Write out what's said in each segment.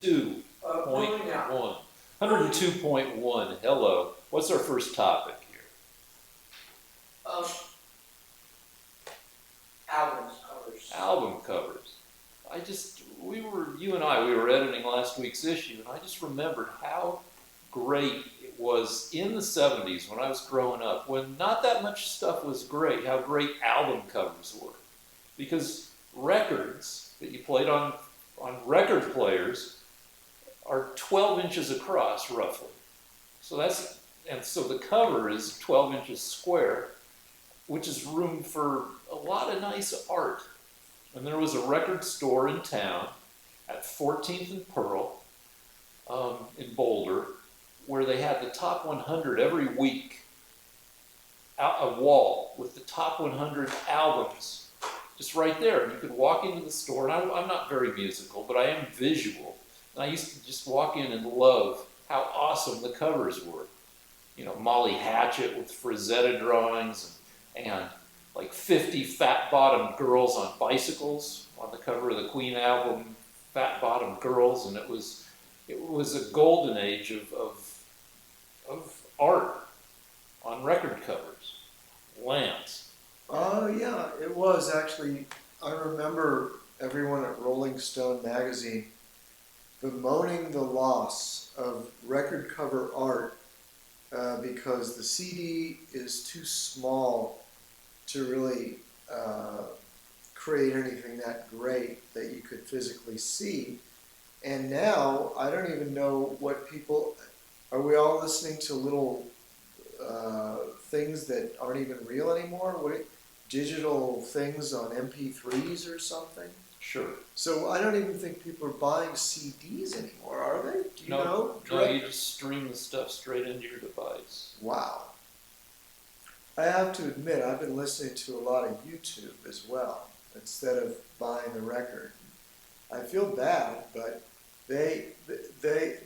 102.1. 102.1. Hello. What's our first topic here? Um, albums, covers. Album covers. We were editing last week's issue, and I just remembered how great it was in the 70s when I was growing up, when not that much stuff was great, how great album covers were. Because records that you played on record players are 12 inches across, roughly. So the cover is 12 inches square, which is room for a lot of nice art. And there was a record store in town at 14th and Pearl in Boulder where they had the top 100 every week, a wall with the top 100 albums just right there. And you could walk into the store, and I'm not very musical, but I am visual. And I used to just walk in and love how awesome the covers were. You know, Molly Hatchet with Frazetta drawings and like 50 fat-bottomed girls on bicycles on the cover of the Queen album, Fat-Bottomed Girls, and it was a golden age of art on record covers. Lance. Oh, yeah, it was actually. I remember everyone at Rolling Stone magazine bemoaning the loss of record cover art because the CD is too small to really create anything that great that you could physically see. And now, I don't even know what people, are we all listening to little things that aren't even real anymore? Digital things on MP3s or something? Sure. So I don't even think people are buying CDs anymore, are they? Do you know? No, you just stream the stuff straight into your device. Wow. I have to admit, I've been listening to a lot of YouTube as well, instead of buying the record. I feel bad, but they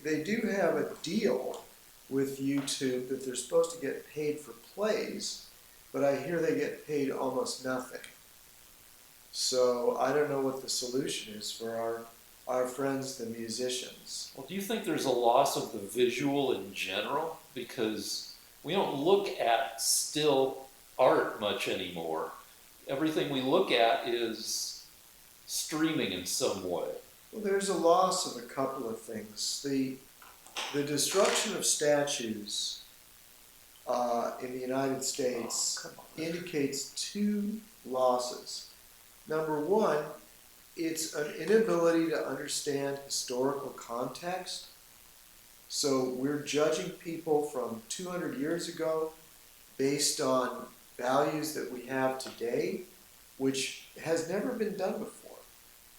do have a deal with YouTube that they're supposed to get paid for plays, but I hear they get paid almost nothing. So I don't know what the solution is for our friends, the musicians. Well, do you think there's a loss of the visual in general? Because we don't look at still art much anymore. Everything we look at is streaming in some way. Well, there's a loss of a couple of things. The destruction of statues in the United States indicates two losses. Number one, it's an inability to understand historical context. So we're judging people from 200 years ago based on values that we have today, which has never been done before.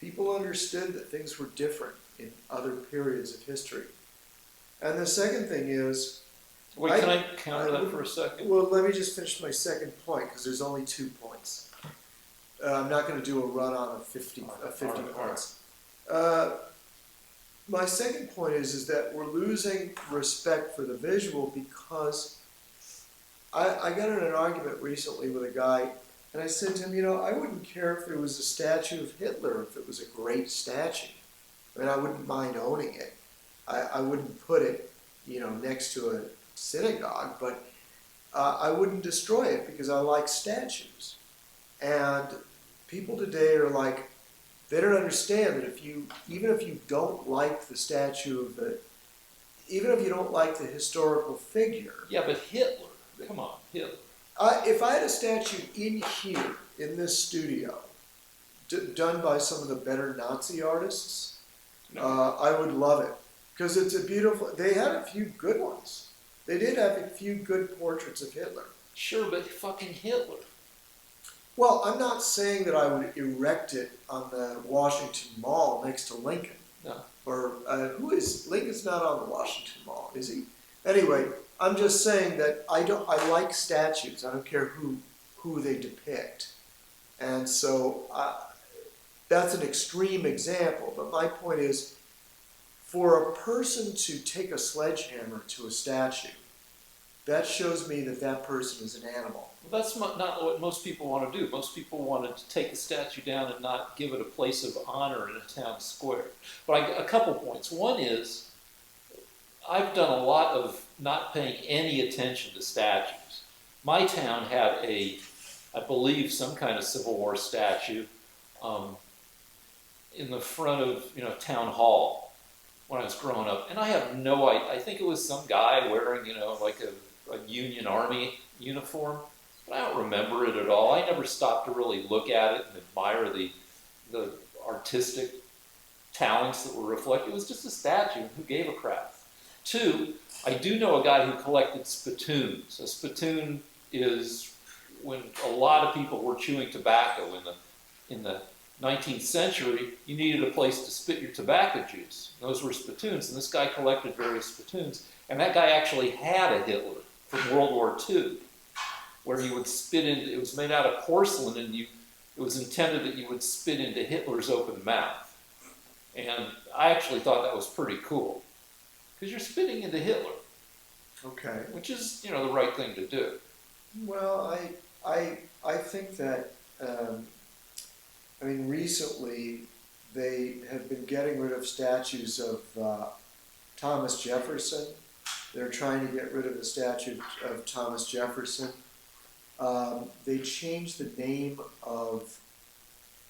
People understood that things were different in other periods of history. And the second thing is... Wait, can I counter that for a second? Well, let me just finish my second point, because there's only 2 points. I'm not going to do a run-on of 50 points. My second point is that we're losing respect for the visual because I got in an argument recently with a guy, and I said to him, I wouldn't care if there was a statue of Hitler if it was a great statue. I mean, I wouldn't mind owning it. I wouldn't put it, next to a synagogue, but I wouldn't destroy it because I like statues. And people today are like, they don't understand that even if you don't like the statue of even if you don't like the historical figure. Yeah, but Hitler, come on, Hitler. If I had a statue in here, in this studio, done by some of the better Nazi artists, I would love it. Because it's a beautiful, they had a few good ones. They did have a few good portraits of Hitler. Sure, but fucking Hitler. Well, I'm not saying that I would erect it on the Washington Mall next to Lincoln. No. Or Lincoln's not on the Washington Mall, is he? Anyway, I'm just saying that I like statues. I don't care who they depict. And so that's an extreme example. But my point is, for a person to take a sledgehammer to a statue, that shows me that that person is an animal. Well, that's not what most people want to do. Most people want to take the statue down and not give it a place of honor in a town square. But a couple points. One is, I've done a lot of not paying any attention to statues. My town had I believe, some kind of Civil War statue in the front of town hall when I was growing up, and I have no idea. I think it was some guy wearing like a Union Army uniform, but I don't remember it at all. I never stopped to really look at it and admire the artistic talents that were reflected. It was just a statue. Who gave a crap? Two, I do know a guy who collected spittoons. A spittoon is when a lot of people were chewing tobacco in the 19th century. You needed a place to spit your tobacco juice. Those were spittoons, and this guy collected various spittoons. And that guy actually had a Hitler from World War II, where you would spit into. It was made out of porcelain, and it was intended that you would spit into Hitler's open mouth. And I actually thought that was pretty cool, because you're spitting into Hitler. Okay. Which is, the right thing to do. Well, I think that, recently they have been getting rid of statues of Thomas Jefferson. They're trying to get rid of the statue of Thomas Jefferson. They changed the name of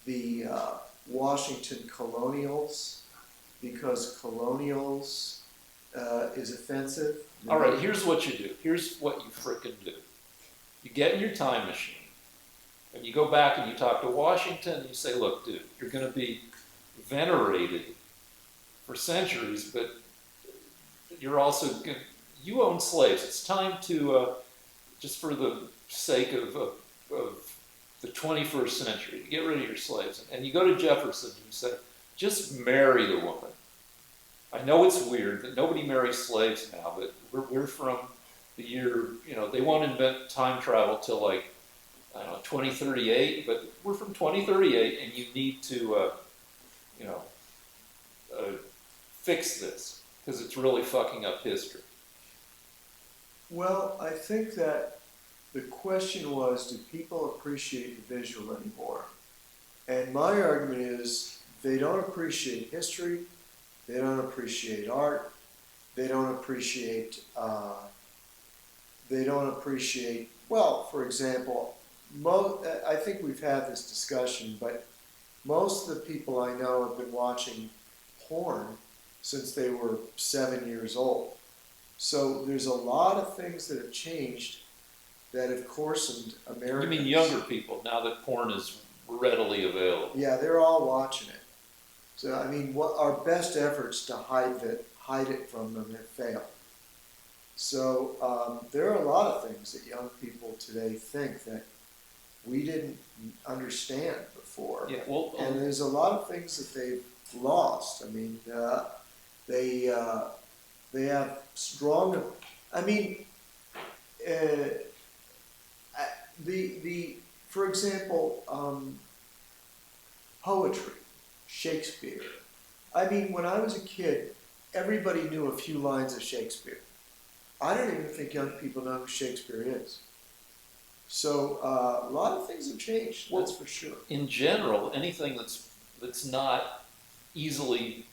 the Washington Colonials because Colonials is offensive. All right, here's what you do. Here's what you frickin' do. You get in your time machine, and you go back and you talk to Washington, and you say, look, dude, you're going to be venerated for centuries, but you're also going to, you own slaves. It's time to, just for the sake of the 21st century, to get rid of your slaves. And you go to Jefferson and you say, just marry the woman. I know it's weird that nobody marries slaves now, but we're from the year, they won't invent time travel till like, I don't know, 2038, but we're from 2038, and you need to, fix this, because it's really fucking up history. Well, I think that the question was, do people appreciate the visual anymore? And my argument is, they don't appreciate history, they don't appreciate art, they don't appreciate, well, for example, I think we've had this discussion, but most of the people I know have been watching porn since they were 7 years old. So there's a lot of things that have changed that have coarsened Americans. You mean younger people, now that porn is readily available? Yeah, they're all watching it. So, what our best efforts to hide it from them have failed. So there are a lot of things that young people today think that we didn't understand before. Yeah, well, and there's a lot of things that they've lost. They have strong. For example, poetry, Shakespeare. When I was a kid, everybody knew a few lines of Shakespeare. I don't even think young people know who Shakespeare is. So a lot of things have changed, that's for sure. In general, anything that's not easily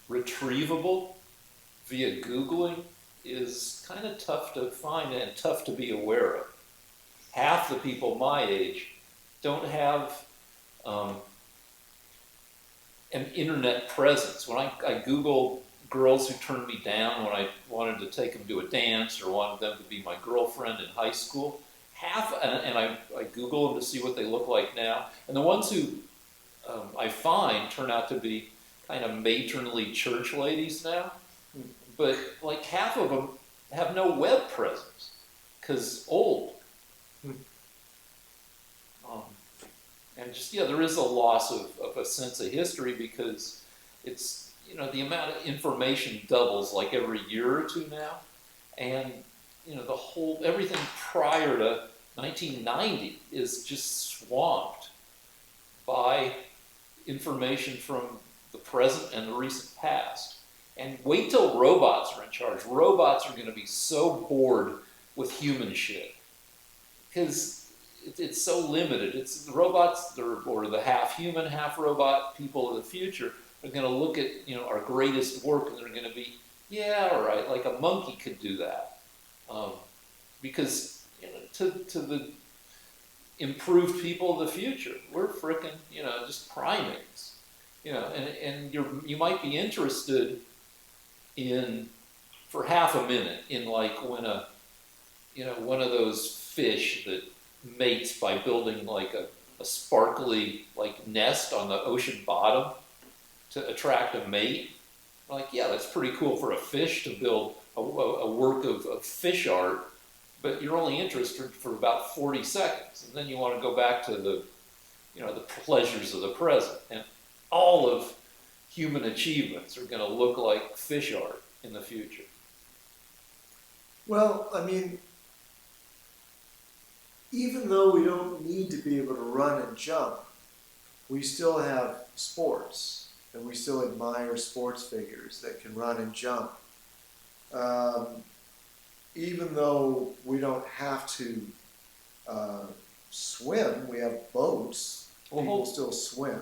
retrievable via Googling is kind of tough to find and tough to be aware of. Half the people my age don't have an internet presence. When I Google girls who turned me down when I wanted to take them to a dance or wanted them to be my girlfriend in high school, and I Google them to see what they look like now, and the ones who I find turn out to be kind of matronly church ladies now, but like half of them have no web presence because old. And just, there is a loss of a sense of history because it's, the amount of information doubles like every year or two now. And, everything prior to 1990 is just swamped by information from the present and the recent past. And wait till robots are in charge. Robots are going to be so bored with human shit because it's so limited. It's the robots or the half human, half robot people of the future are going to look at our greatest work and they're going to be, yeah, all right, like a monkey could do that, because to the improved people of the future, we're frickin' just primates, and you might be interested in for half a minute in like when one of those fish that mates by building like a sparkly like nest on the ocean bottom to attract a mate. Like, yeah, that's pretty cool for a fish to build a work of fish art, but you're only interested for about 40 seconds, and then you want to go back to the pleasures of the present. And all of human achievements are going to look like fish art in the future. Well, I mean, even though we don't need to be able to run and jump, we still have sports, and we still admire sports figures that can run and jump. Even though we don't have to swim, we have boats. People still swim.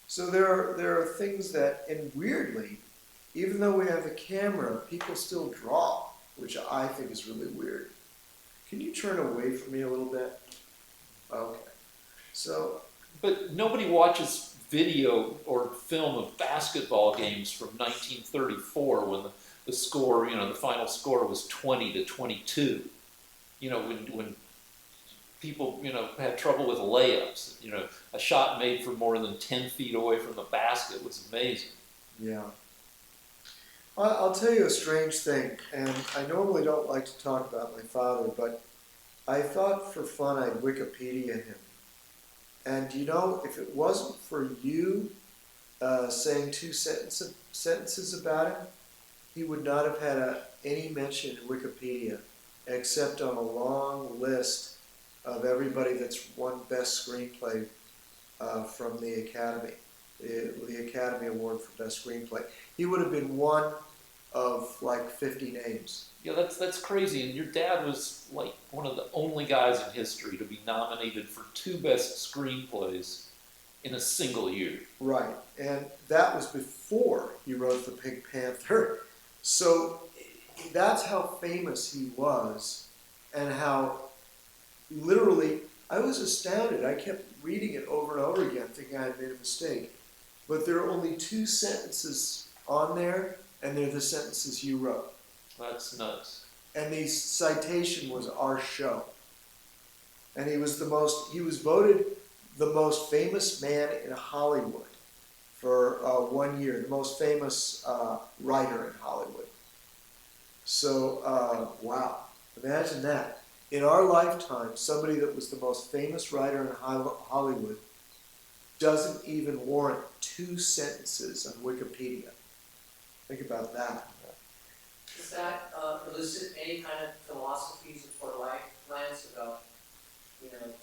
So there are things that, and weirdly, even though we have a camera, people still draw, which I think is really weird. Can you turn away from me a little bit? Okay. So. But nobody watches video or film of basketball games from 1934 when the score, the final score was 20-22. When people, had trouble with layups. A shot made from more than 10 feet away from the basket was amazing. Yeah. I'll tell you a strange thing, and I normally don't like to talk about my father, but I thought for fun I'd Wikipedia him. And if it wasn't for you saying two sentences about him, he would not have had any mention in Wikipedia, except on a long list of everybody that's won Best Screenplay from the Academy, the Academy Award for Best Screenplay. He would have been one of like 50 names. Yeah, that's crazy. And your dad was like one of the only guys in history to be nominated for 2 Best Screenplays in a single year. Right, and that was before he wrote The Pink Panther. So that's how famous he was, and how literally, I was astounded. I kept reading it over and over again, thinking I had made a mistake. But there are only 2 sentences on there, and they're the sentences you wrote. That's nuts. And the citation was our show. And he was voted the most famous man in Hollywood for 1 year, the most famous writer in Hollywood. So, wow, imagine that. In our lifetime, somebody that was the most famous writer in Hollywood doesn't even warrant 2 sentences on Wikipedia. Think about that. Does that elicit any kind of philosophies for life plans about,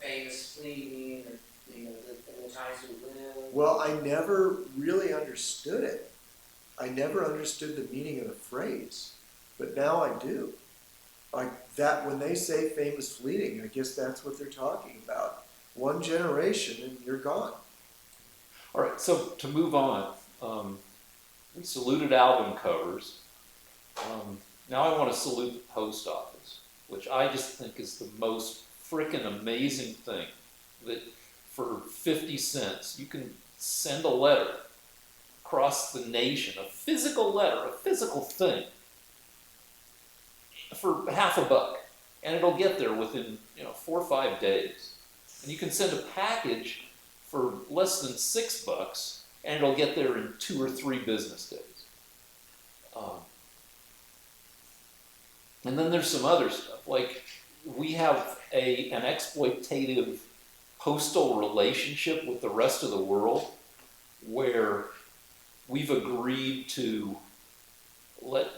famous fleeting or, the times we live? Well, I never really understood it. I never understood the meaning of the phrase, but now I do. Like that, when they say famous fleeting, I guess that's what they're talking about. 1 generation and you're gone. All right, so to move on, we saluted album covers. Now I want to salute the post office, which I just think is the most frickin' amazing thing. That for 50 cents, you can send a letter across the nation, a physical letter, a physical thing, for half a buck, and it'll get there within 4 or 5 days. And you can send a package for less than $6, and it'll get there in 2 or 3 business days. And then there's some other stuff, like we have an exploitative postal relationship with the rest of the world, where we've agreed to let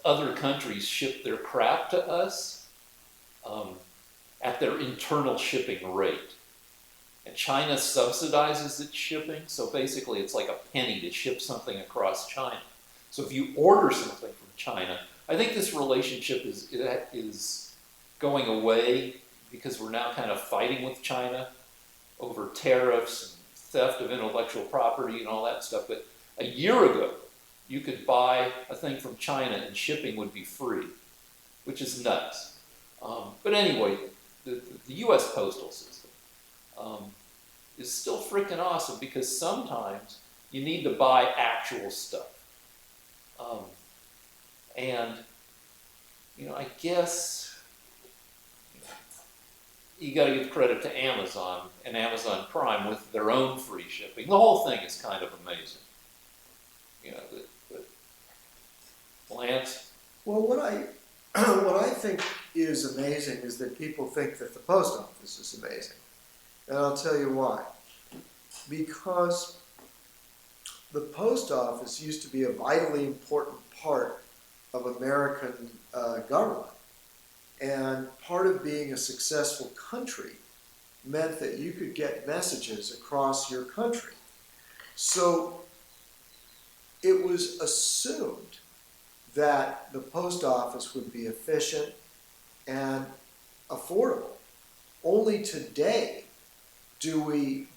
other countries ship their crap to us at their internal shipping rate. And China subsidizes its shipping, so basically it's like a penny to ship something across China. So if you order something from China, I think this relationship is going away because we're now kind of fighting with China over tariffs and theft of intellectual property and all that stuff. But a year ago, you could buy a thing from China and shipping would be free, which is nuts. But anyway, the U.S. postal system is still freaking awesome because sometimes you need to buy actual stuff. And, I guess you got to give credit to Amazon and Amazon Prime with their own free shipping. The whole thing is kind of amazing. Lance? Well, what I think is amazing is that people think that the post office is amazing. And I'll tell you why. Because the post office used to be a vitally important part of American government. And part of being a successful country meant that you could get messages across your country. So it was assumed that the post office would be efficient and affordable. Only today do we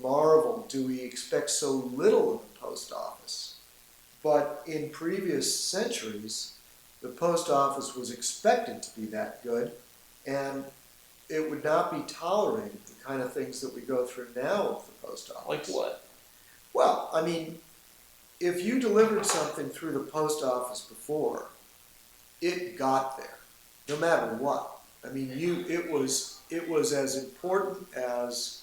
marvel, do we expect so little of the post office. But in previous centuries, the post office was expected to be that good, and it would not be tolerated, the kind of things that we go through now with the post office. Like what? Well, I mean, if you delivered something through the post office before, it got there, no matter what. I mean, it was as important as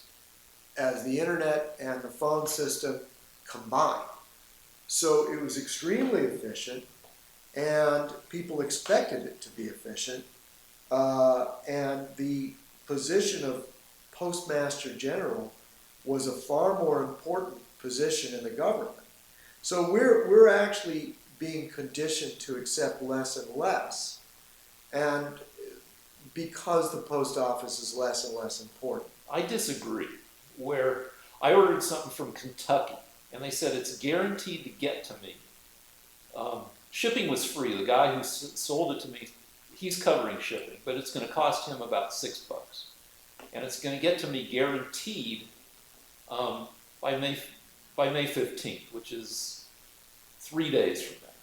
the internet and the phone system combined. So it was extremely efficient, and people expected it to be efficient. And the position of Postmaster General was a far more important position in the government. So we're actually being conditioned to accept less and less, and because the post office is less and less important. I disagree. Where I ordered something from Kentucky, and they said it's guaranteed to get to me. Shipping was free. The guy who sold it to me, he's covering shipping, but it's going to cost him about $6, and it's going to get to me guaranteed by May 15th, which is 3 days from now.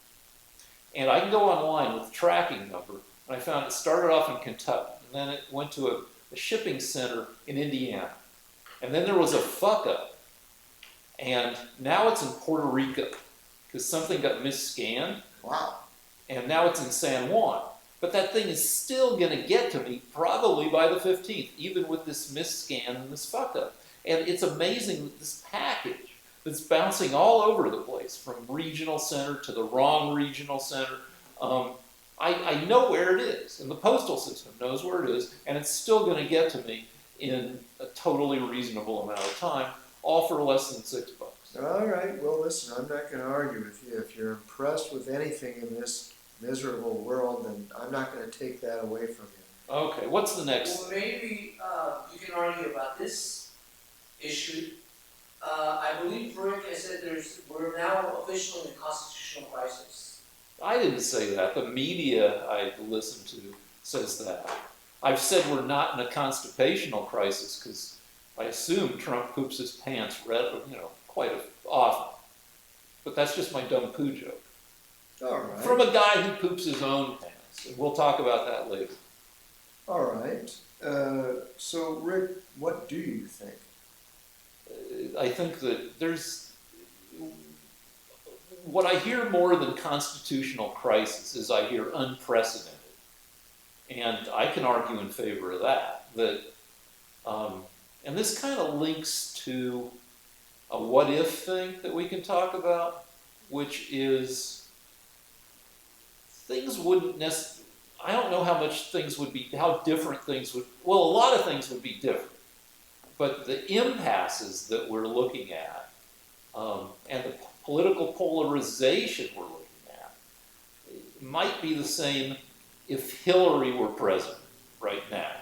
And I can go online with the tracking number, and I found it started off in Kentucky, and then it went to a shipping center in Indiana. And then there was a fuck up, and now it's in Puerto Rico, because something got misscanned. Wow. And now it's in San Juan. But that thing is still going to get to me probably by the 15th, even with this misscan and this fuck up. And it's amazing that this package that's bouncing all over the place, from regional center to the wrong regional center, I know where it is, and the postal system knows where it is, and it's still going to get to me in a totally reasonable amount of time, all for less than $6. All right, well, listen, I'm not going to argue with you. If you're impressed with anything in this miserable world, then I'm not going to take that away from you. Okay, what's the next? Well, maybe you can argue about this issue. I believe Rick has said we're now officially in a constitutional crisis. I didn't say that. The media I listen to says that. I've said we're not in a constipational crisis because I assume Trump poops his pants quite often. But that's just my dumb poo joke. All right. From a guy who poops his own pants. And we'll talk about that later. All right. So, Rick, what do you think? I think that there's... What I hear more than constitutional crisis is I hear unprecedented. And I can argue in favor of that. And this kind of links to a what-if thing that we can talk about, which is things wouldn't necessarily... I don't know how different things would... Well, a lot of things would be different. But the impasses that we're looking at, and the political polarization we're looking at, might be the same if Hillary were president right now.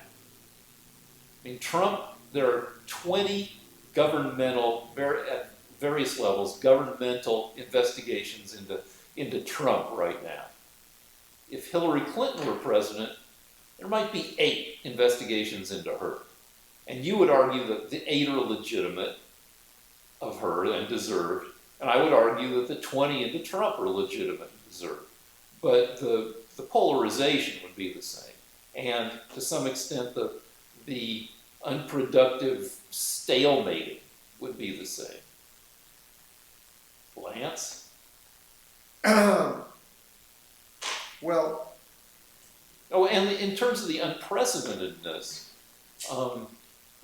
I mean, Trump, there are 20 governmental, at various levels, governmental investigations into Trump right now. if Hillary Clinton were president, there might be 8 investigations into her. And you would argue that the 8 are legitimate of her and deserved, and I would argue that the 20 into Trump are legitimate and deserved. But the polarization would be the same. And to some extent, the unproductive stalemating would be the same. Lance? Well, Oh, and in terms of the unprecedentedness,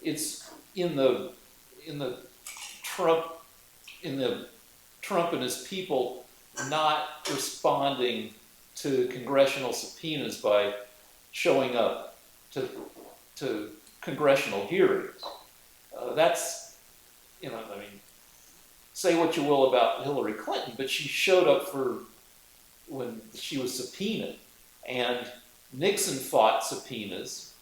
it's in the Trump and his people not responding to congressional subpoenas by showing up to congressional hearings. That's, I mean, say what you will about Hillary Clinton, but she showed up for when she was subpoenaed, and Nixon fought subpoenas,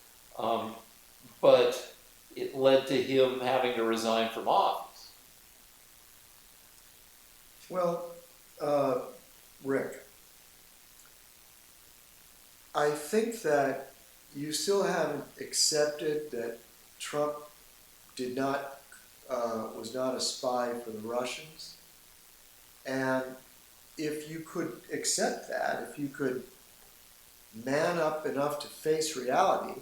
but it led to him having to resign from office. well, Rick, I think that you still haven't accepted that Trump was not a spy for the Russians. And if you could accept that, if you could man up enough to face reality,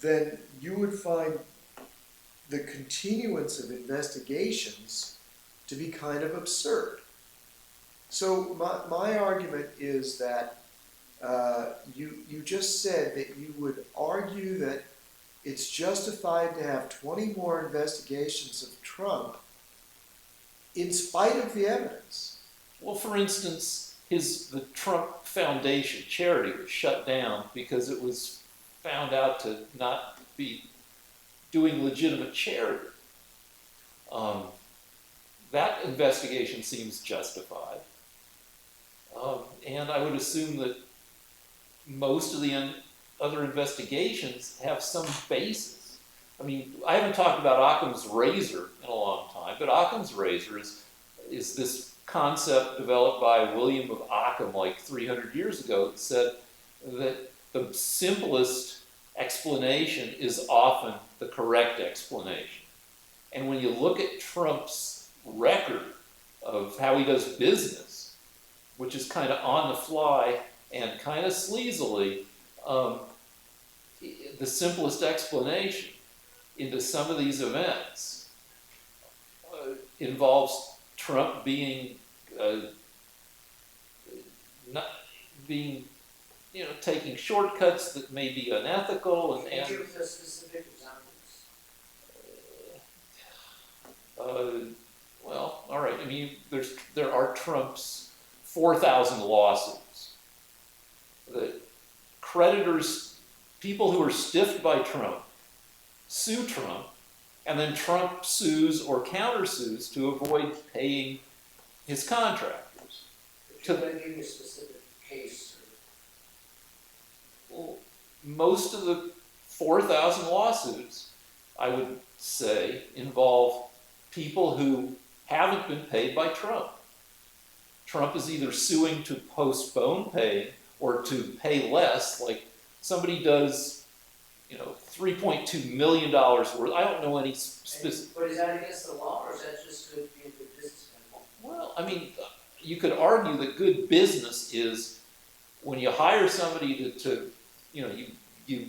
then you would find the continuance of investigations to be kind of absurd. So my argument is that you just said that you would argue that it's justified to have 20 more investigations of Trump in spite of the evidence. Well, for instance, the Trump Foundation charity was shut down because it was found out to not be doing legitimate charity. That investigation seems justified. And I would assume that most of the other investigations have some basis. I mean, I haven't talked about Occam's razor in a long time, but Occam's razor is this concept developed by William of Occam like 300 years ago that said that the simplest explanation is often the correct explanation. And when you look at Trump's record of how he does business, which is kind of on the fly and kind of sleazily, the simplest explanation into some of these events involves Trump taking shortcuts that may be unethical. Can you give us specific examples? Well, all right. I mean, there are Trump's 4,000 lawsuits that creditors, people who are stiffed by Trump, sue Trump, and then Trump sues or countersues to avoid paying his contractors. If you want to give me a specific case. Well, most of the 4,000 lawsuits, I would say, involve people who haven't been paid by Trump. Trump is either suing to postpone pay or to pay less, like somebody does, $3.2 million worth. I don't know any specific. But is that against the law, or is that just good being a good businessman? Well, I mean, you could argue that good business is when you hire somebody you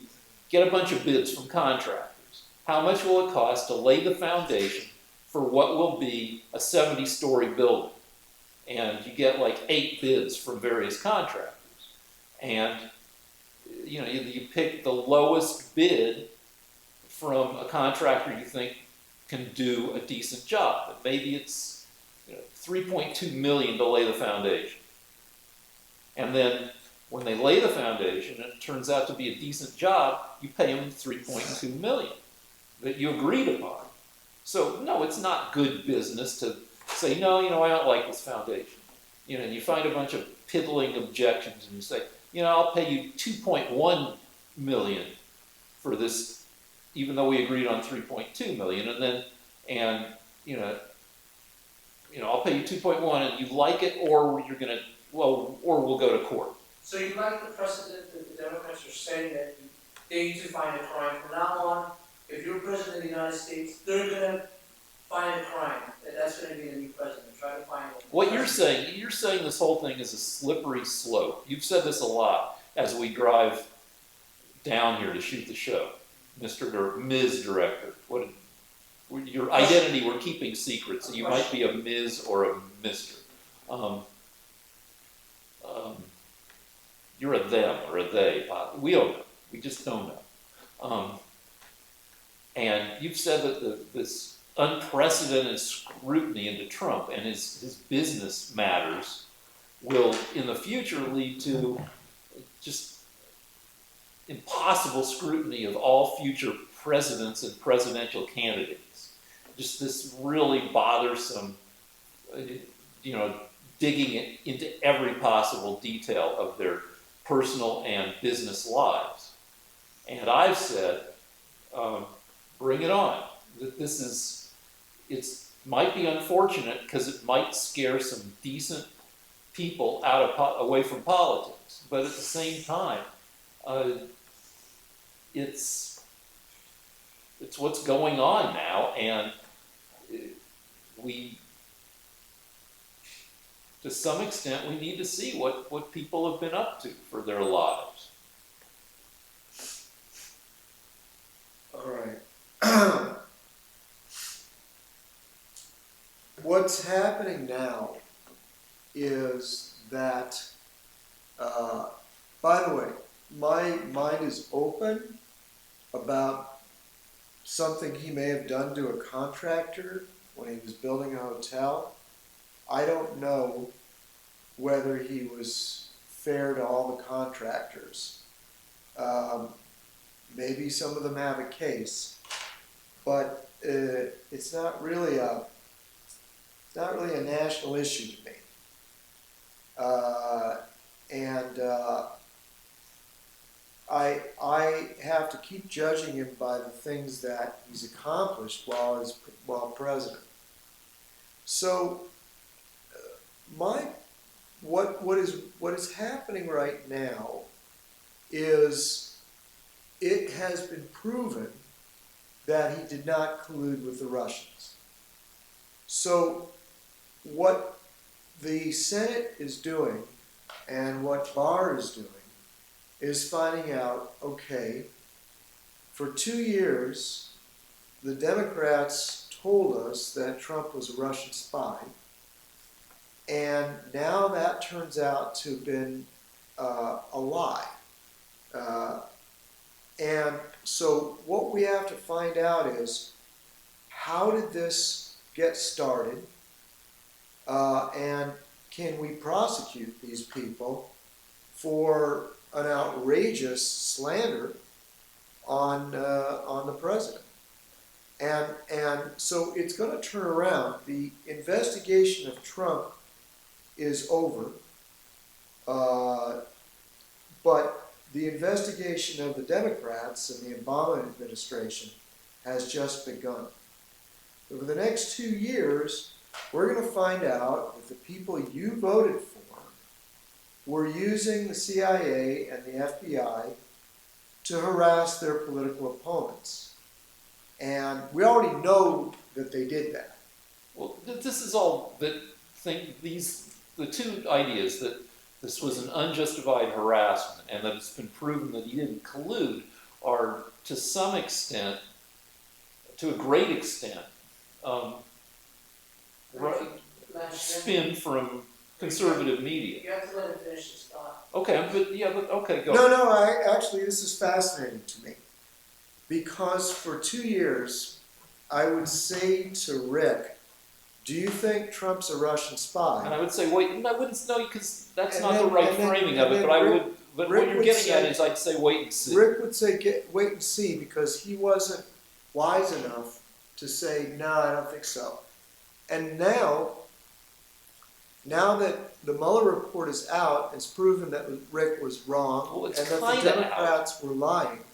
get a bunch of bids from contractors. How much will it cost to lay the foundation for what will be a 70-story building? And you get like 8 bids from various contractors. And you pick the lowest bid from a contractor you think can do a decent job. And maybe it's $3.2 million to lay the foundation. And then when they lay the foundation and it turns out to be a decent job, you pay them $3.2 million that you agreed upon. So no, it's not good business to say, no, I don't like this foundation. And you find a bunch of piddling objections and you say, I'll pay you $2.1 million for this, even though we agreed on $3.2 million. I'll pay you $2.1 and you like it, or we'll go to court. So you like the precedent that the Democrats are saying that they need to find a crime. From now on, if you're president of the United States, they're gonna find a crime. That's gonna be the new president. Try to find it. What you're saying this whole thing is a slippery slope. You've said this a lot as we drive down here to shoot the show, Mr. or Ms. Director. Your identity we're keeping secret, so you might be a Ms. or a Mr. You're a them or a they. We don't know. We just don't know. And you've said that this unprecedented scrutiny into Trump and his business matters will, in the future, lead to just impossible scrutiny of all future presidents and presidential candidates. Just this really bothersome, digging it into every possible detail of their personal and business lives. And I've said, bring it on. That it might be unfortunate because it might scare some decent people away from politics, but at the same time, it's what's going on now, and to some extent, we need to see what people have been up to for their lives. All right. What's happening now is that, by the way, my mind is open about something he may have done to a contractor when he was building a hotel. I don't know whether he was fair to all the contractors. Maybe some of them have a case, but it's not really a national issue to me. I have to keep judging him by the things that he's accomplished while president. So, what is happening right now is it has been proven that he did not collude with the Russians. So, what the Senate is doing and what Barr is doing is finding out, okay, for 2 years, the Democrats told us that Trump was a Russian spy, and now that turns out to have been a lie. And so what we have to find out is, how did this get started, and can we prosecute these people for an outrageous slander on the president? And so it's going to turn around. The investigation of Trump is over, but the investigation of the Democrats and the Obama administration has just begun. Over the next 2 years, we're going to find out if the people you voted for were using the CIA and the FBI to harass their political opponents. And we already know that they did that. Well, this is all the two ideas that this was an unjustified harassment and that it's been proven that he didn't collude are, to some extent, to a great extent, spin from conservative media. You have to let him finish his thought. Okay, okay, go. No, actually, this is fascinating to me. Because for 2 years, I would say to Rick, do you think Trump's a Russian spy? And I would say, wait, I wouldn't know, because that's And not then- the right and then- framing and of it, then but I Rick- would, but Rick what you're would getting say- at is I'd say wait and see. Rick would say, wait and see, because he wasn't wise enough to say, no, I don't think so. And now that the Mueller report is out, it's proven that Rick was wrong, Well, it's and that the kinda Democrats were lying.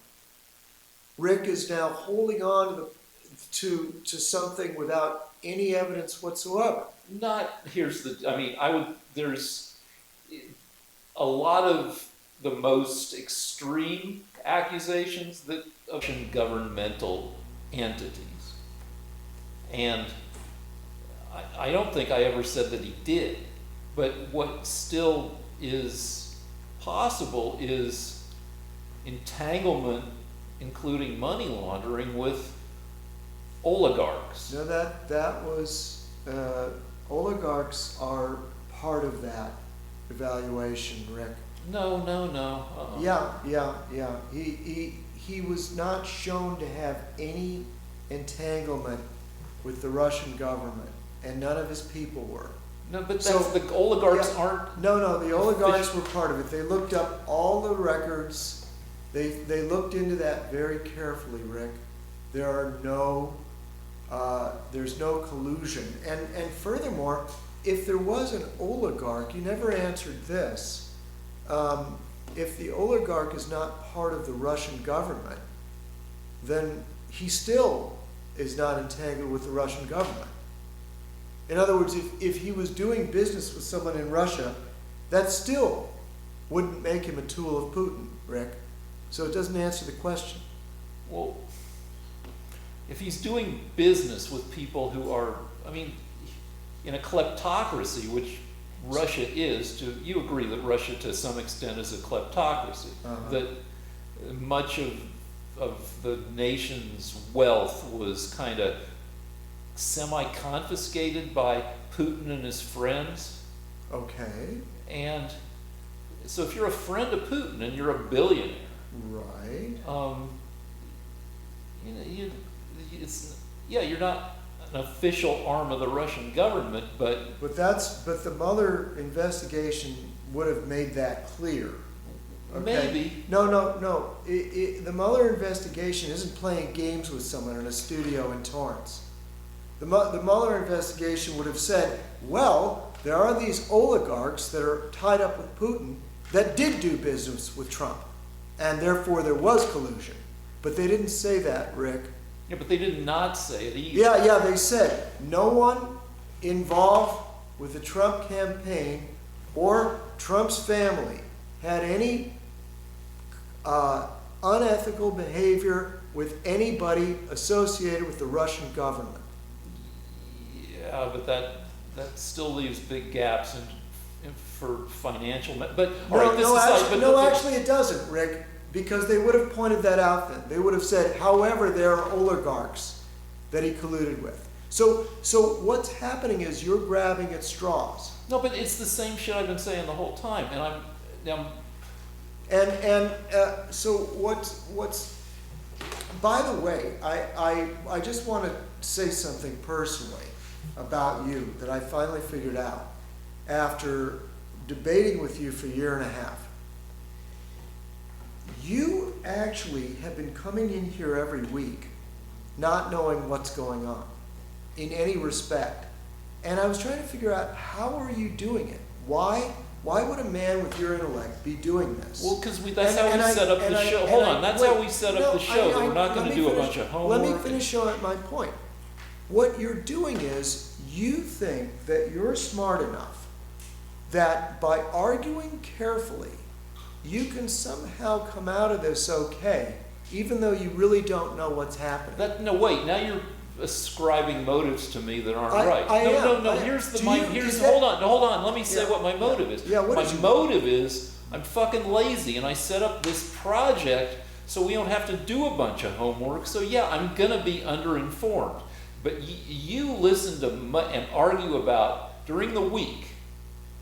Rick is now holding on to something without any evidence whatsoever. a lot of the most extreme accusations that of governmental entities. And I don't think I ever said that he did. But what still is possible is entanglement, including money laundering, with oligarchs. No, that was, oligarchs are part of that evaluation, Rick. No. Yeah. He was not shown to have any entanglement with the Russian government, and none of his people were. No, but that's, So, the oligarchs yeah, aren't. No, the oligarchs were part of it. They looked up all the records. They looked into that very carefully, Rick. There are there's no collusion. And furthermore, if there was an oligarch, you never answered this. If the oligarch is not part of the Russian government, then he still is not entangled with the Russian government. In other words, if he was doing business with someone in Russia, that still wouldn't make him a tool of Putin, Rick. So it doesn't answer the question. Well, if he's doing business with people who are, I mean, in a kleptocracy, which Russia is, you agree that Russia to some extent is a kleptocracy, that much of the nation's wealth was kind of semi-confiscated by Putin and his friends. Okay. And so if you're a friend of Putin and you're a billionaire, right, you're not an official arm of the Russian government, but the Mueller investigation would have made that clear. Okay? Maybe. No. The Mueller investigation isn't playing games with someone in a studio in Torrance. The Mueller investigation would have said, well, there are these oligarchs that are tied up with Putin that did do business with Trump, and therefore there was collusion. But they didn't say that, Rick. Yeah, but they did not say it either. Yeah, they said no one involved with the Trump campaign or Trump's family had any unethical behavior with anybody associated with the Russian government. Yeah, but that still leaves big gaps for financial. But all right, this actually it doesn't, Rick, because they would have pointed that out then. They would have said, however, there are oligarchs that he colluded with. So what's happening is you're grabbing at straws. No, but it's the same shit I've been saying the whole time, and I'm so what's by the way, I just want to say something personally about you that I finally figured out after debating with you for a year and a half. You actually have been coming in here every week not knowing what's going on in any respect. And I was trying to figure out, how are you doing it? Why would a man with your intellect be doing this? Well, because that's how we set up the show. Hold on, that's how we set up the show, that we're not going to do a bunch of homework. Let me finish showing my point. What you're doing is, you think that you're smart enough that by arguing carefully, you can somehow come out of this okay, even though you really don't know what's happening. No, wait. Now you're ascribing motives to me that aren't right. No. Hold on. Let me say what my motive is. Yeah, my motive is I'm fucking lazy, and I set up this project so we don't have to do a bunch of homework. So yeah, I'm gonna be underinformed. But you listen to and argue about during the week,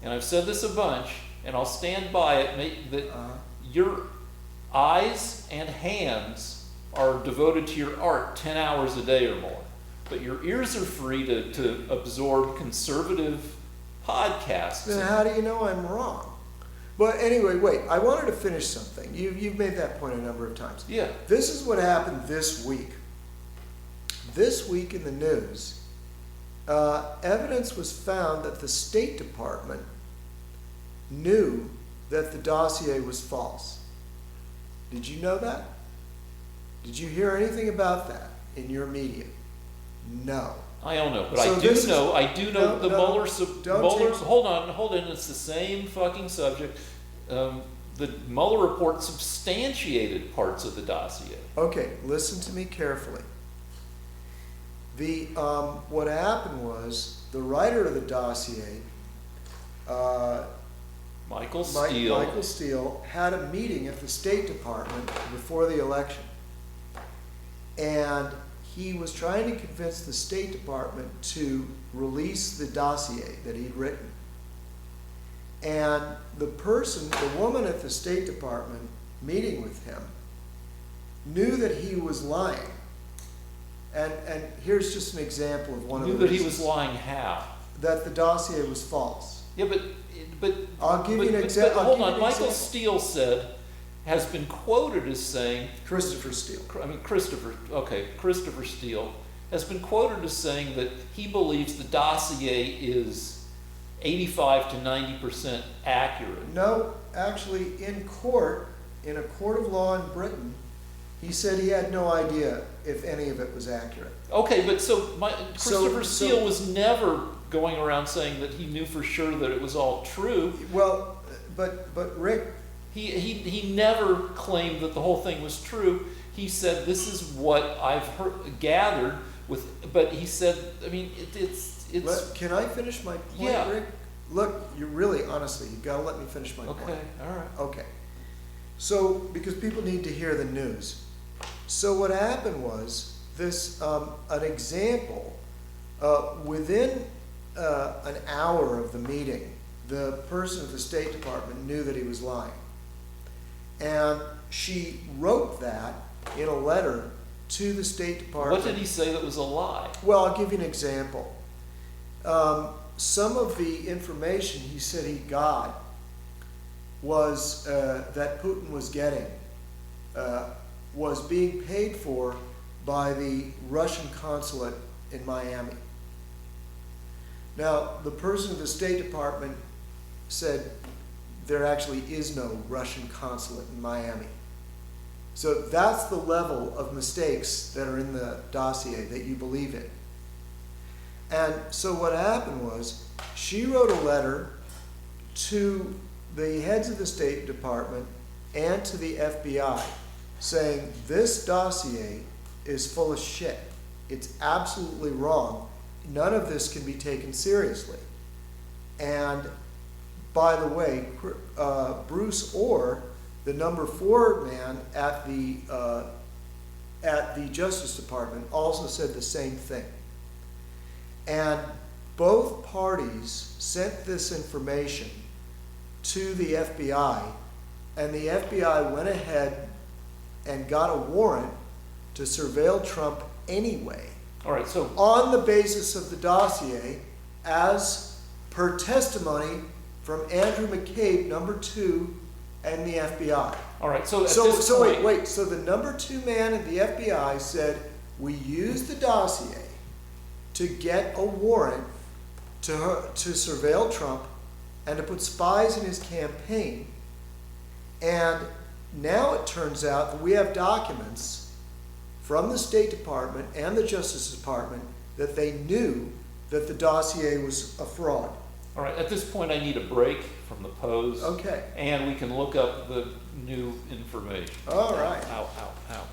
and I've said this a bunch, and I'll stand by it, that your eyes and hands are devoted to your art 10 hours a day or more. But your ears are free to absorb conservative podcasts. Then how do you know I'm wrong? But anyway, wait, I wanted to finish something. You've made that point a number of times. Yeah. This is what happened this week. This week in the news, evidence was found that the State Department knew that the dossier was false. Did you know that? Did you hear anything about that in your media? No. I don't know, but So I do know the Mueller. Don't change. Hold on, it's the same fucking subject. the Mueller report substantiated parts of the dossier. Okay, listen to me carefully. What happened was, the writer of the dossier, Michael Steele. Michael Steele, had a meeting at the State Department before the election. And he was trying to convince the State Department to release the dossier that he'd written. And the woman at the State Department meeting with him knew that he was lying. And here's just an example of one of the Knew that he reasons. was lying how? That the dossier was false. Yeah, but I'll give you an example. Hold on, Michael Steele has been quoted as saying, Christopher Steele. Christopher Steele has been quoted as saying that he believes the dossier is 85 to 90% accurate. No, actually, in a court of law in Britain, he said he had no idea if any of it was accurate. Okay, but Christopher So- Steele was never going around saying that he knew for sure that it was all true. Well, but Rick, He never claimed that the whole thing was true. He said, "This is what I've gathered with." But he said, "I mean, it's." can I finish my point, Yeah. Rick? Look, you really, honestly, you gotta let me finish my point. Okay, all right. Okay. So, because people need to hear the news. So what happened was this, an example, within an hour of the meeting, the person at the State Department knew that he was lying. And she wrote that in a letter to the State Department. What did he say that was a lie? Well, I'll give you an example. Some of the information he said he got was that Putin was getting was being paid for by the Russian consulate in Miami. Now, the person at the State Department said there actually is no Russian consulate in Miami. So that's the level of mistakes that are in the dossier that you believe in. And so what happened was, she wrote a letter to the heads of the State Department and to the FBI saying, this dossier is full of shit. It's absolutely wrong. None of this can be taken seriously. And by the way, Bruce Orr, the number 4 man at the Justice Department, also said the same thing. And both parties sent this information to the FBI, and the FBI went ahead and got a warrant to surveil Trump anyway. All right, so On the basis of the dossier, as per testimony from Andrew McCabe, number 2, and the FBI. all right, so at So this point, wait. So the number 2 man at the FBI said, we used the dossier to get a warrant to surveil Trump and to put spies in his campaign. And now it turns out that we have documents from the State Department and the Justice Department that they knew that the dossier was a fraud. all right, at this point, I need a break from the pose. Okay. And we can look up the new information. All right. Ow, ow, ow.